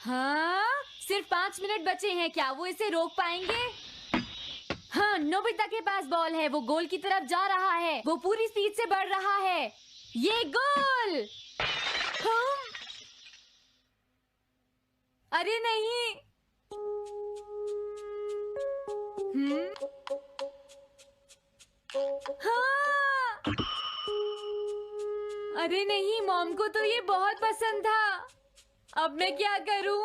हाँ, सिर्फ 5 मिनट बचे हैं, क्या वो इसे रोक पाएंगे? हाँ, नोबिता के पास बॉल है, वो गोल की तरफ जा रहा है, वो पूरी स्पीड से बढ़ रहा है। ये गोल! हाँ? अरे नहीं! हाँ! अरे नहीं, मॉम को तो ये बहुत पसंद था। अब मैं क्या करूं?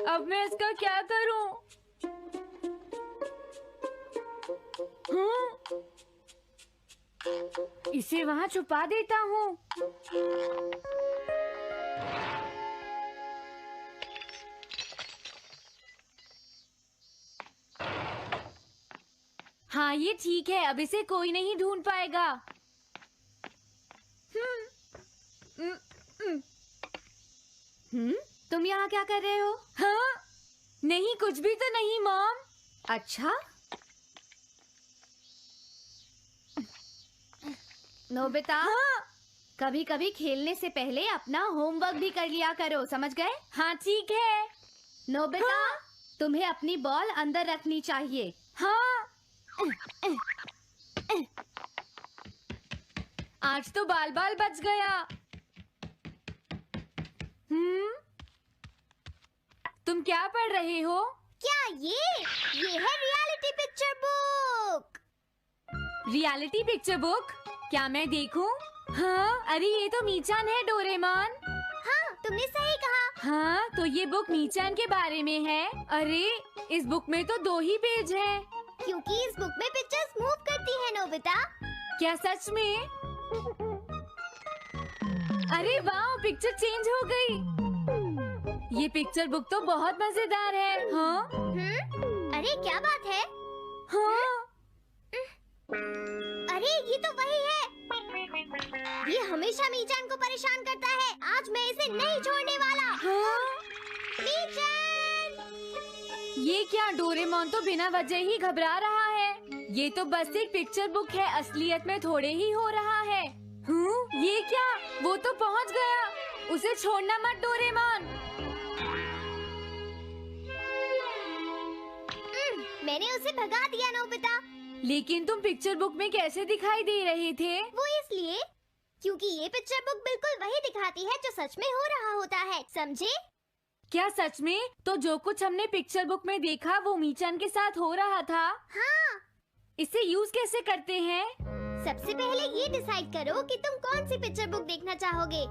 अब मैं इसका क्या करूं? इसे वहां छुपा देता हूँ। हाँ, ये ठीक है, अब इसे कोई नहीं ढूंढ पाएगा। तुम यहाँ क्या कर रहे हो? हाँ? नहीं, कुछ भी तो नहीं मॉम। अच्छा, नोबिता, हाँ? कभी कभी खेलने से पहले अपना होमवर्क भी कर लिया करो, समझ गए? हाँ ठीक है। नोबिता, हाँ? तुम्हें अपनी बॉल अंदर रखनी चाहिए। हाँ? आज तो बाल बाल बच गया। तुम क्या पढ़ रहे हो? क्या ये है reality picture book. Reality picture book? क्या मैं देखूं? हाँ, अरे ये तो मीचान है, डोरेमोन। हाँ, तुमने सही कहा। हाँ, तो ये बुक मीचान के बारे में है। अरे, इस बुक में तो 2 ही पेज हैं। क्योंकि इस बुक में पिक्चर्स मूव करती है नोबिता। क्या सच में? अरे वाह, पिक्चर चेंज हो गई। ये पिक्चर बुक तो बहुत मजेदार है। हाँ? अरे क्या बात है? हाँ? अरे ये तो वही है। ये हमेशा मीचान को परेशान करता है। आज मैं इसे नहीं छोड़ने वाला। हाँ? मीचान! ये क्या, डोरेमोन तो बिना वजह ही घबरा रहा है। ये तो बस एक पिक्चर बुक है, असलियत में थोड़े ही हो रहा है। ये क्या, वो तो पहुंच गया। उसे छोड़ना मत डोरेमोन। मैंने उसे भगा दिया नोबिता। लेकिन तुम पिक्चर बुक में कैसे दिखाई दे रहे थे? वो इसलिए क्योंकि ये पिक्चर बुक बिल्कुल वही दिखाती है जो सच में हो रहा होता है, समझे? क्या सच में? तो जो कुछ हमने पिक्चर बुक में देखा वो मीचान के साथ हो रहा था? हाँ। इसे यूज कैसे करते हैं? सबसे पहले ये डिसाइड करो कि तुम कौन सी पिक्चर बुक देखना चाहोगे।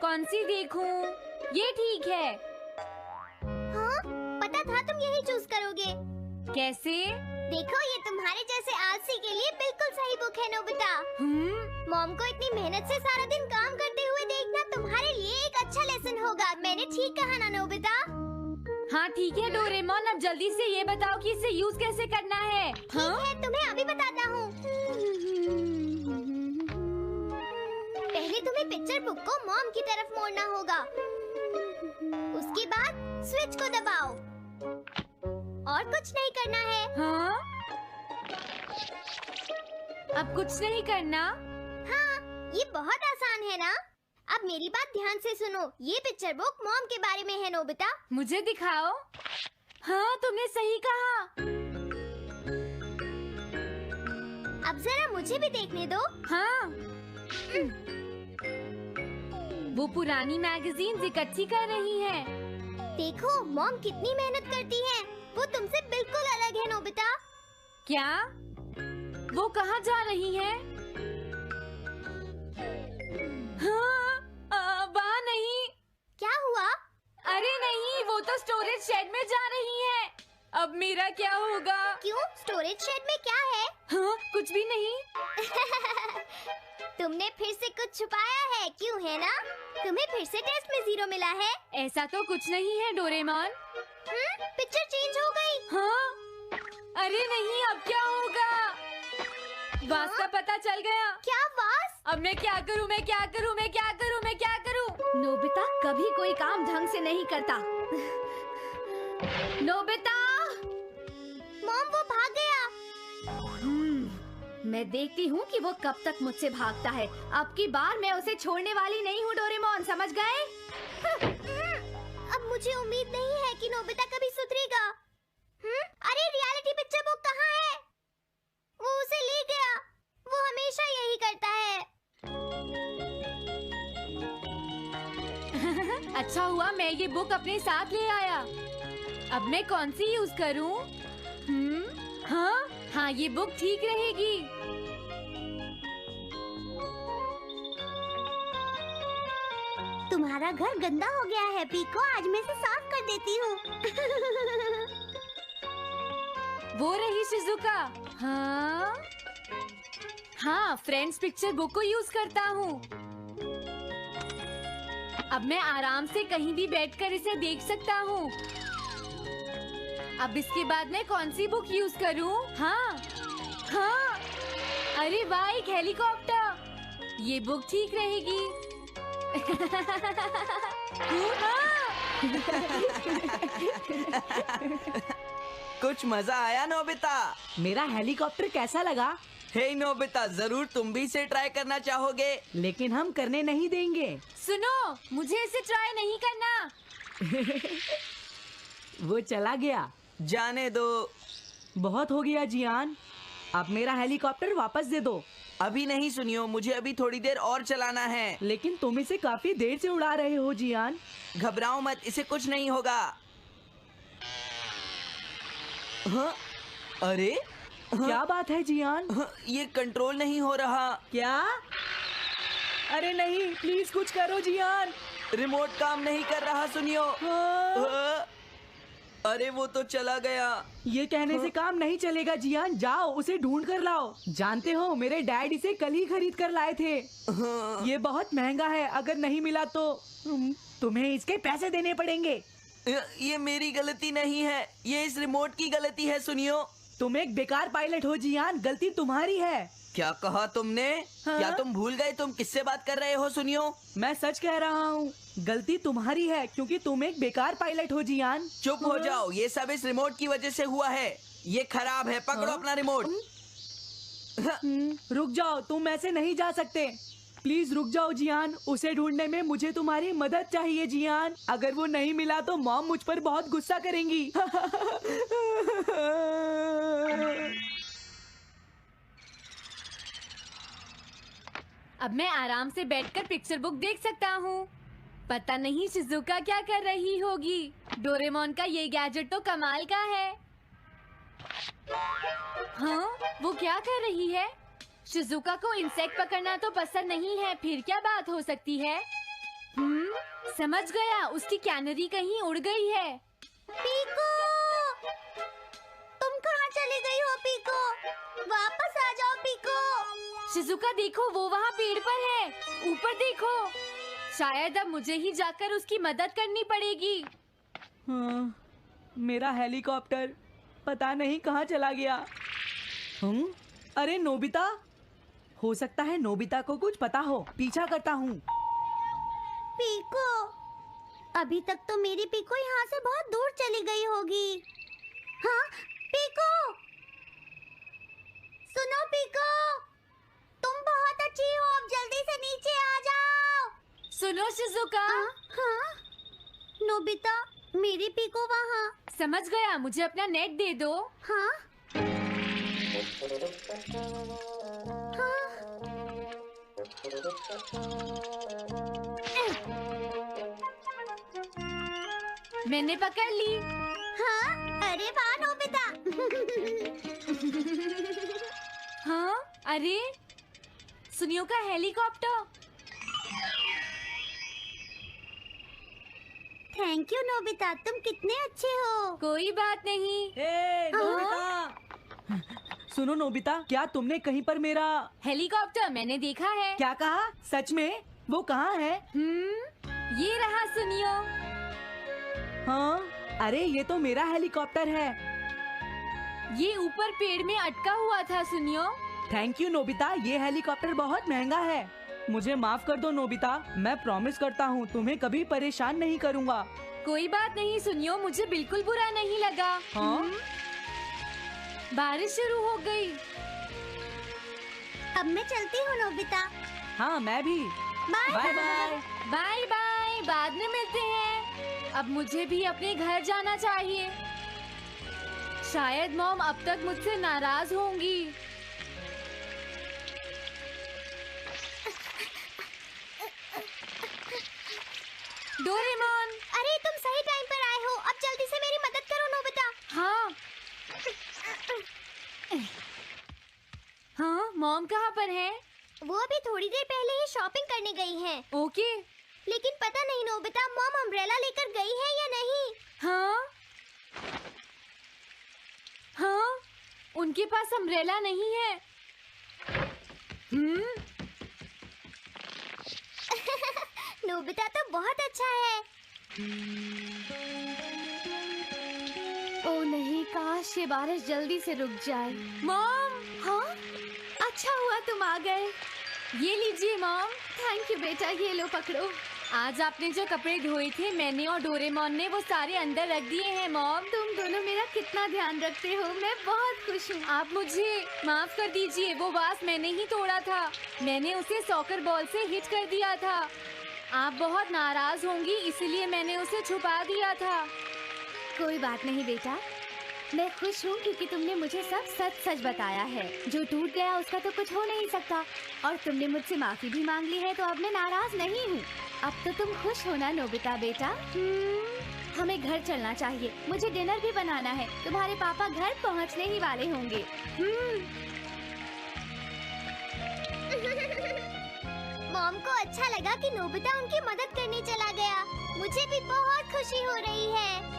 कौन सी देखूं? ये ठीक है। हाँ, पता था तुम यही चूज करोगे। कैसे? देखो, ये तुम्हारे जैसे आलसी के लिए बिल्कुल सही बुक है नोबिता। मॉम को इतनी मेहनत से सारा दिन काम करते हुए देखना तुम्हारे लिए एक अच्छा लेसन होगा। मैंने ठीक कहा ना नोबिता? हाँ ठीक है डोरेमोन, अब जल्दी से ये बताओ कि इसे यूज कैसे करना है। ठीक है, तुम्हें अभी बताता हूँ। पहले तुम्हें पिक्चर बुक को मॉम की तरफ मोड़ना होगा। उसके बाद स्विच को दबाओ और कुछ नहीं करना है। हाँ? अब कुछ नहीं करना? हाँ, ये बहुत आसान है ना? अब मेरी बात ध्यान से सुनो। ये पिक्चर बुक मॉम के बारे में है नोबिता। मुझे दिखाओ। हाँ, तुमने सही कहा। अब जरा मुझे भी देखने दो। हाँ। वो पुरानी मैगजीन्स इकट्ठी कर रही है। देखो, मॉम कितनी मेहनत करती है। वो तुमसे बिल्कुल अलग है नोबिता। क्या? वो कहाँ जा रही है? हाँ, वहाँ नहीं। क्या हुआ? अरे नहीं, वो तो स्टोरेज शेड में जा रही है। अब मेरा क्या होगा? क्यों? स्टोरेज शेड में क्या है? हाँ, कुछ भी नहीं। तुमने फिर से कुछ छुपाया है, क्यों है ना? तुम्हें फिर से टेस्ट में 0 मिला है। ऐसा तो कुछ नहीं है डोरेमोन। पिक्चर चेंज हो गई। हाँ? अरे नहीं, अब क्या होगा? वास का पता चल गया। क्या वास? अब मैं क्या करूँ? मैं क्या करूँ? मैं क्या करूँ? मैं क्या करूँ? नोबिता कभी कोई काम ढंग से नहीं करता। नोबिता! मॉम, वो भाग गया। मैं देखती हूँ कि वो कब तक मुझसे भागता है। अब की बार मैं उसे छोड़ने वाली नहीं हूँ डोरेमोन, समझ गए? अब मुझे उम्मीद नहीं है कि नोबिता कभी सुधरेगा। अरे रियलिटी पिक्चर बुक कहाँ है? वो उसे ले गया। वो हमेशा यही करता है। अच्छा हुआ मैं ये बुक अपने साथ ले आया। अब मैं कौन सी यूज करूँ? हाँ, ये बुक ठीक रहेगी। तुम्हारा घर गंदा हो गया है पीको, आज मैं इसे साफ कर देती हूँ। वो रही शिजुका। हाँ, फ्रेंड्स पिक्चर बुक को यूज करता हूँ। अब मैं आराम से कहीं भी बैठकर इसे देख सकता हूँ। अब इसके बाद मैं कौन सी बुक यूज करूँ? हाँ, अरे वाह, एक हेलीकॉप्टर। ये बुक ठीक रहेगी। कुछ मजा आया नोबिता? मेरा हेलीकॉप्टर कैसा लगा? हे नोबिता, जरूर तुम भी इसे ट्राई करना चाहोगे। लेकिन हम करने नहीं देंगे। सुनो, मुझे इसे ट्राई नहीं करना। वो चला गया। जाने दो। बहुत हो गया जियान, अब मेरा हेलीकॉप्टर वापस दे दो। अभी नहीं सुनियो, मुझे अभी थोड़ी देर और चलाना है। लेकिन तुम इसे काफी देर से उड़ा रहे हो जियान। घबराओ मत, इसे कुछ नहीं होगा। हाँ? अरे क्या बात है जियान? ये कंट्रोल नहीं हो रहा। क्या? अरे नहीं, प्लीज कुछ करो जियान। रिमोट काम नहीं कर रहा, सुनियो। अरे वो तो चला गया। ये कहने से काम नहीं चलेगा जियान, जाओ उसे ढूंढ कर लाओ। जानते हो, मेरे डैड इसे कल ही खरीद कर लाए थे। ये बहुत महंगा है, अगर नहीं मिला तो तुम्हें इसके पैसे देने पड़ेंगे। ये मेरी गलती नहीं है, ये इस रिमोट की गलती है, सुनियो। तुम एक बेकार पायलट हो जियान, गलती तुम्हारी है। क्या कहा तुमने? हाँ? क्या तुम भूल गए तुम किससे बात कर रहे हो? सुनियो, मैं सच कह रहा हूँ, गलती तुम्हारी है क्योंकि तुम एक बेकार पायलट हो जियान। चुप हो जाओ, ये सब इस रिमोट की वजह से हुआ है। ये खराब है, पकड़ो अपना रिमोट। रुक जाओ, तुम ऐसे नहीं जा सकते। प्लीज रुक जाओ जियान, उसे ढूंढने में मुझे तुम्हारी मदद चाहिए जियान। अगर वो नहीं मिला तो मॉम मुझ पर बहुत गुस्सा करेंगी। अब मैं आराम से बैठकर पिक्चर बुक देख सकता हूँ। पता नहीं शिजुका क्या कर रही होगी। डोरेमोन का ये गैजेट तो कमाल का है। हाँ, वो क्या कर रही है? शिजुका को इंसेक्ट पकड़ना तो पसंद नहीं है, फिर क्या बात हो सकती है? समझ गया, उसकी कैनरी कहीं उड़ गई है। पीको, तुम कहाँ चली गई हो पीको? वापस आ जाओ पीको। शिजुका देखो, वो वहाँ पेड़ पर है। ऊपर देखो। शायद अब मुझे ही जाकर उसकी मदद करनी पड़ेगी। हाँ, मेरा हेलीकॉप्टर पता नहीं कहाँ चला गया। अरे नोबिता, हो सकता है नोबिता को कुछ पता हो, पीछा करता हूँ। पीको, अभी तक तो मेरी पीको यहाँ से बहुत दूर चली गई होगी। हाँ, पीको, सुनो पीको, तुम बहुत अच्छी हो, अब जल्दी से नीचे आ जाओ। सुनो शिजुका। हाँ, नोबिता, मेरी पीको वहाँ। समझ गया, मुझे अपना नेट दे दो। हाँ, मैंने पकड़ ली। हाँ, अरे वाह नोबिता। हाँ, अरे सुनियो का हेलीकॉप्टर। थैंक यू नोबिता, तुम कितने अच्छे हो। कोई बात नहीं। हे नोबिता, सुनो नोबिता, क्या तुमने कहीं पर मेरा हेलीकॉप्टर मैंने देखा है। क्या कहा? सच में? वो कहाँ है? ये रहा सुनियो। हाँ, अरे ये तो मेरा हेलीकॉप्टर है। ये ऊपर पेड़ में अटका हुआ था सुनियो। थैंक यू नोबिता, ये हेलीकॉप्टर बहुत महंगा है। मुझे माफ कर दो नोबिता, मैं प्रॉमिस करता हूँ तुम्हें कभी परेशान नहीं करूँगा। कोई बात नहीं सुनियो, मुझे बिल्कुल बुरा नहीं लगा। हाँ? बारिश शुरू हो गई। अब मैं चलती हूँ नोबिता। हाँ मैं भी। Bye bye bye. Bye bye, बाद में मिलते हैं। अब मुझे भी अपने घर जाना चाहिए। शायद मॉम अब तक मुझसे नाराज होंगी। डोरेमोन। अरे तुम सही टाइम पर आए हो। अब जल्दी से मेरी मदद करो नोबिता। हाँ हाँ, मॉम कहाँ पर है? वो अभी थोड़ी देर पहले ही शॉपिंग करने गई हैं। ओके। लेकिन पता नहीं नोबिता, मॉम अम्ब्रेला लेकर गई है या नहीं। हाँ हाँ, उनके पास अम्ब्रेला नहीं है। नोबिता तो बहुत अच्छा है। ओ नहीं, काश ये बारिश जल्दी से रुक जाए। मॉम, हाँ, अच्छा हुआ तुम आ गए। ये लीजिए मॉम। थैंक यू बेटा, ये लो पकड़ो। आज आपने जो कपड़े धोए थे मैंने और डोरेमोन ने वो सारे अंदर रख दिए हैं मॉम। तुम दोनों मेरा कितना ध्यान रखते हो, मैं बहुत खुश हूँ। आप मुझे माफ कर दीजिए, वो वास मैंने ही तोड़ा था। मैंने उसे सॉकर बॉल से हिट कर दिया था। आप बहुत नाराज होंगी इसलिए मैंने उसे छुपा दिया था। कोई बात नहीं बेटा, मैं खुश हूँ क्योंकि तुमने मुझे सब सच सच बताया है। जो टूट गया उसका तो कुछ हो नहीं सकता, और तुमने मुझसे माफी भी मांग ली है, तो अब मैं नाराज नहीं हूँ। अब तो तुम खुश हो ना नोबिता बेटा? हमें घर चलना चाहिए, मुझे डिनर भी बनाना है। तुम्हारे पापा घर पहुँचने ही वाले होंगे। मॉम को अच्छा लगा कि नोबिता उनकी मदद करने चला गया। मुझे भी बहुत खुशी हो रही है।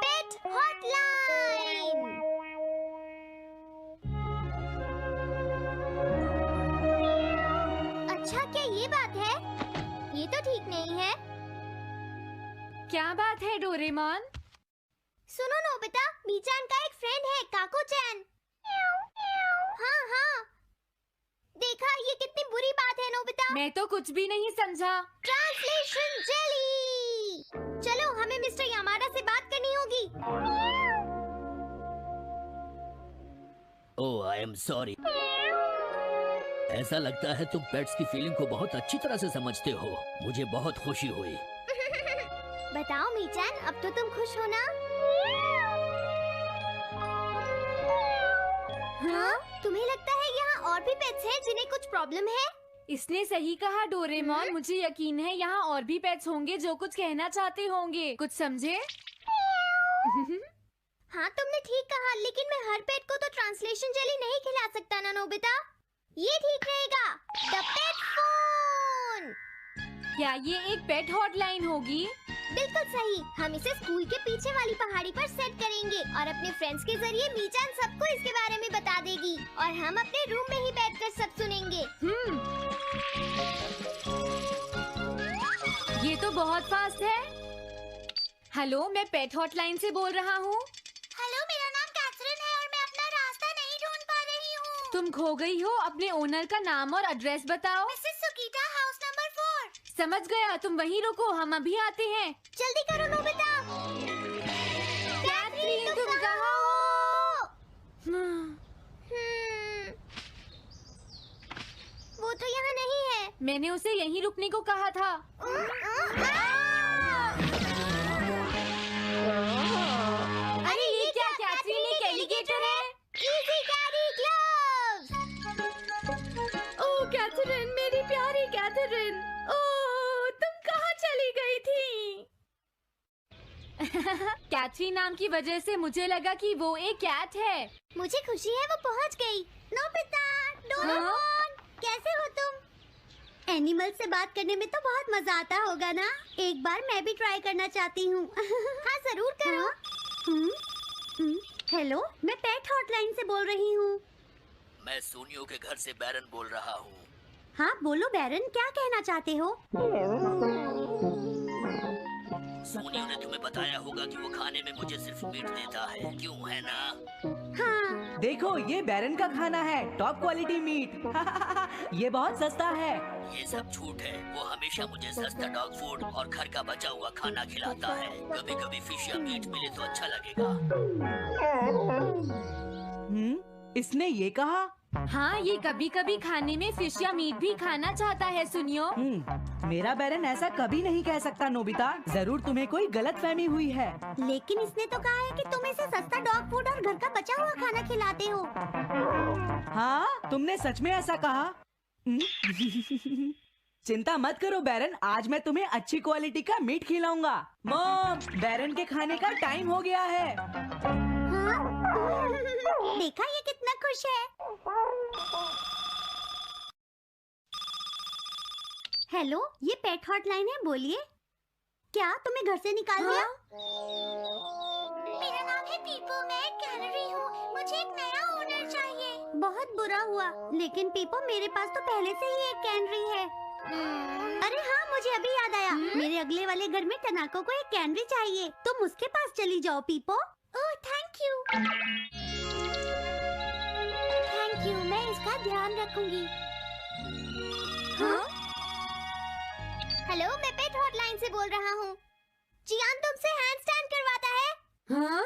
पेट हॉटलाइन। अच्छा, क्या ये बात है? ये तो ठीक नहीं है। क्या बात है डोरेमोन? सुनो नोबिता, मीचान का एक फ्रेंड है, काको-चैन। हाँ हाँ, देखा, ये कितनी बुरी बात है नोबिता। मैं तो कुछ भी नहीं समझा। Translation jelly. चलो, हमें मिस्टर यामाडा से बात करनी होगी। ओह, आई एम सॉरी। ऐसा लगता है तुम पेट्स की फीलिंग को बहुत अच्छी तरह से समझते हो। मुझे बहुत खुशी हुई। बताओ मीचान, अब तो तुम खुश हो ना? हाँ? तुम्हें लगता है यहाँ और भी पेट्स हैं जिन्हें कुछ प्रॉब्लम है? इसने सही कहा डोरेमोन। मुझे यकीन है यहाँ और भी पेट्स होंगे जो कुछ कहना चाहते होंगे। कुछ समझे? हाँ, तुमने ठीक कहा, लेकिन मैं हर पेट को तो ट्रांसलेशन जेली नहीं खिला सकता ना नोबिता। ये ठीक रहेगा। The pet phone. क्या ये एक पेट हॉटलाइन होगी? बिल्कुल सही। हम इसे स्कूल के पीछे वाली पहाड़ी पर सेट करेंगे और अपने फ्रेंड्स के जरिए मीचान सबको इसके बारे में बता देगी और हम अपने रूम में ही बैठकर सब सुनेंगे। ये तो बहुत फास्ट है। हेलो, मैं पेट हॉटलाइन से बोल रहा हूँ। हेलो, मेरा नाम कैथरीन है और मैं अपना रास्ता नहीं ढूंढ पा रही हूँ। तुम खो गई हो, अपने ओनर का नाम और एड्रेस बताओ। मिसेस सुकीटा, हाउस नंबर 4। समझ गया, तुम वहीं रुको, हम अभी आते हैं। जल्दी करो नोबिता। कैथरीन, तुम कहाँ हो? वो तो यहाँ नहीं है। मैंने उसे यहीं रुकने को कहा था। अरे ये क्या, कैथरीन एक एलिगेटर है। Easy carry gloves. Oh Catherine, मेरी प्यारी कैथरीन, ओह तुम कहाँ चली गई थी? कैथरीन नाम की वजह से मुझे लगा कि वो एक कैट है। मुझे खुशी है वो पहुँच गई। नोबिता, डोरेमोन, कैसे हो तुम? एनिमल से बात करने में तो बहुत मजा आता होगा ना। एक बार मैं भी ट्राई करना चाहती हूँ। हाँ जरूर करो। हेलो, मैं पेट हॉटलाइन से बोल रही हूँ। मैं सोनियो के घर से बैरन बोल रहा हूँ। हाँ बोलो बैरन, क्या कहना चाहते हो? सोनियो ने तुम्हें बताया होगा कि वो खाने में मुझे सिर्फ मीट देता है, क्यों है ना? हाँ। देखो ये बैरन का खाना है, टॉप क्वालिटी मीट। ये बहुत सस्ता है। ये सब झूठ है। वो हमेशा मुझे सस्ता डॉग फूड और घर का बचा हुआ खाना खिलाता है। कभी कभी फिश या मीट मिले तो अच्छा लगेगा। इसने ये कहा? हाँ, ये कभी कभी खाने में फिश या मीट भी खाना चाहता है सुनियो। मेरा बैरन ऐसा कभी नहीं कह सकता नोबिता। जरूर तुम्हें कोई गलतफहमी हुई है। लेकिन इसने तो कहा है कि तुम इसे सस्ता डॉग फूड और घर का बचा हुआ खाना खिलाते हो। हाँ, तुमने सच में ऐसा कहा? चिंता मत करो बैरन, आज मैं तुम्हें अच्छी क्वालिटी का मीट खिलाऊंगा। मॉम, बैरन के खाने का टाइम हो गया है। हाँ? देखा ये कितना खुश है। हेलो, ये पेट हॉटलाइन है, बोलिए। क्या तुम्हें घर से निकाल दिया? मेरा नाम है पीपो, मैं एक कैनरी हूँ। मुझे एक नया ओनर चाहिए। बहुत बुरा हुआ, लेकिन पीपो मेरे पास तो पहले से ही एक कैनरी है। अरे हाँ, मुझे अभी याद आया। मेरे अगले वाले घर में टनाको को एक कैनरी चाहिए। तुम उसके पास चली जाओ Pipo. Oh thank you. Thank you, मैं इसका ध्यान रखूंगी। हाँ? हेलो, मैं पेट हॉटलाइन से बोल रहा हूँ। जियान तुमसे हैंडस्टैंड करवाता है। हाँ?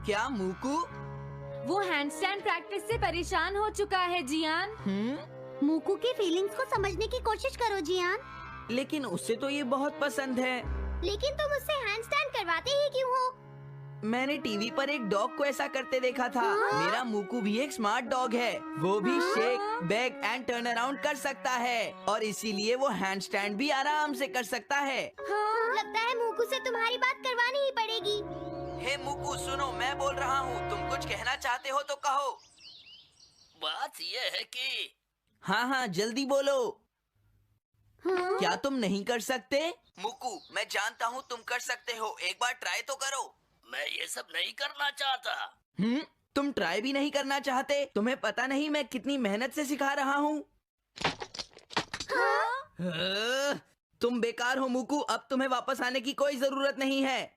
क्या मूकू? वो हैंडस्टैंड प्रैक्टिस से परेशान हो चुका है जियान। मूकू की फीलिंग्स को समझने की कोशिश करो जियान। लेकिन उसे तो ये बहुत पसंद है। लेकिन तुम उससे हैंडस्टैंड करवाते ही क्यों हो? मैंने टीवी पर एक डॉग को ऐसा करते देखा था। मेरा मूकू भी एक स्मार्ट डॉग है। वो भी shake, back and turn around कर सकता है और इसीलिए वो हैंडस्टैंड भी आराम से कर सकता है। लगता है मूकू से तुम्हारी बात करवानी ही पड़ेगी। हे मूकू सुनो, मैं बोल रहा हूँ, तुम कुछ कहना चाहते हो तो कहो। बात ये है कि हाँ जल्दी बोलो। क्या तुम नहीं कर सकते? मूकू, मैं जानता हूँ तुम कर सकते हो, एक बार ट्राई तो करो। मैं ये सब नहीं करना चाहता। तुम ट्राई भी नहीं करना चाहते? तुम्हें पता नहीं मैं कितनी मेहनत से सिखा रहा हूँ। तुम बेकार हो मूकू, अब तुम्हें वापस आने की कोई जरूरत नहीं है।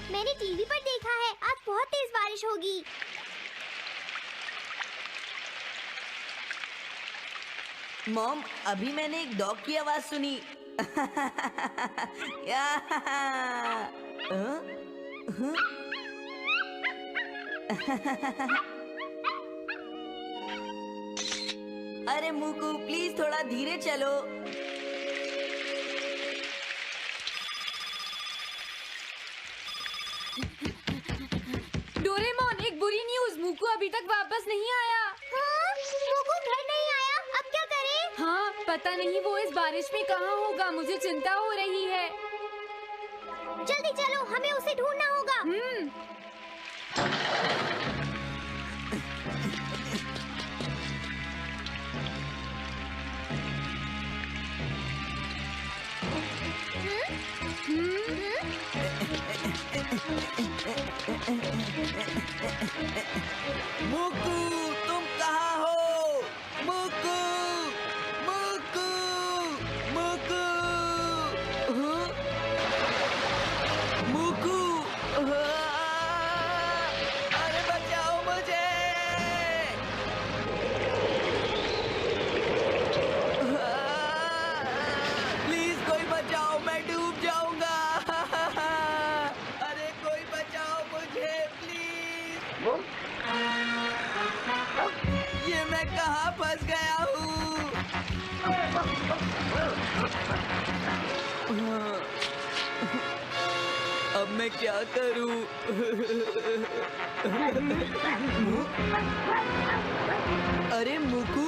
मैंने टीवी पर देखा है, आज बहुत तेज बारिश होगी। मॉम, अभी मैंने एक डॉग की आवाज सुनी। अरे मूकू प्लीज थोड़ा धीरे चलो। डोरेमोन, एक बुरी न्यूज़, मूकू अभी तक वापस नहीं आया। मूकू घर नहीं आया, अब क्या करें? हाँ, पता नहीं वो इस बारिश में कहाँ होगा, मुझे चिंता हो रही है। जल्दी चलो, हमें उसे ढूंढना होगा। मूकू, तुम कहाँ हो? मूकू, मूकू, मूकू, मूकू, अरे बचाओ मुझे। प्लीज कोई बचाओ, मैं डूब जाऊंगा। अरे कोई बचाओ मुझे प्लीज। ये मैं कहाँ फंस गया हूँ? मैं क्या करूं? अरे मुकू,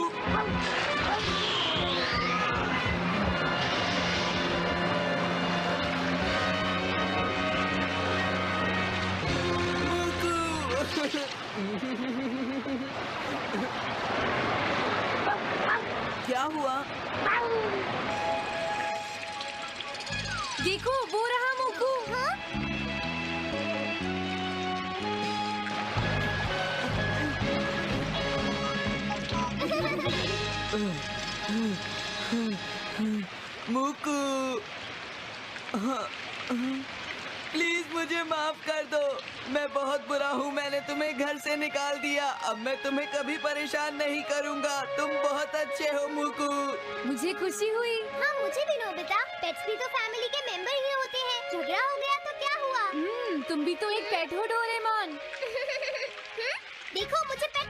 क्या हुआ? देखो वो रहा मुकू। मुकू, प्लीज मुझे माफ कर दो। मैं बहुत बुरा हूँ, मैंने तुम्हें घर से निकाल दिया। अब मैं तुम्हें कभी परेशान नहीं करूँगा। तुम बहुत अच्छे हो मुकू। मुझे खुशी हुई। हाँ मुझे भी नोबिता, पेट्स भी तो फैमिली के मेंबर ही होते हैं। झगड़ा हो गया तो क्या हुआ? तुम भी तो एक पेट हो डोरेमोन। देखो मुझे पेट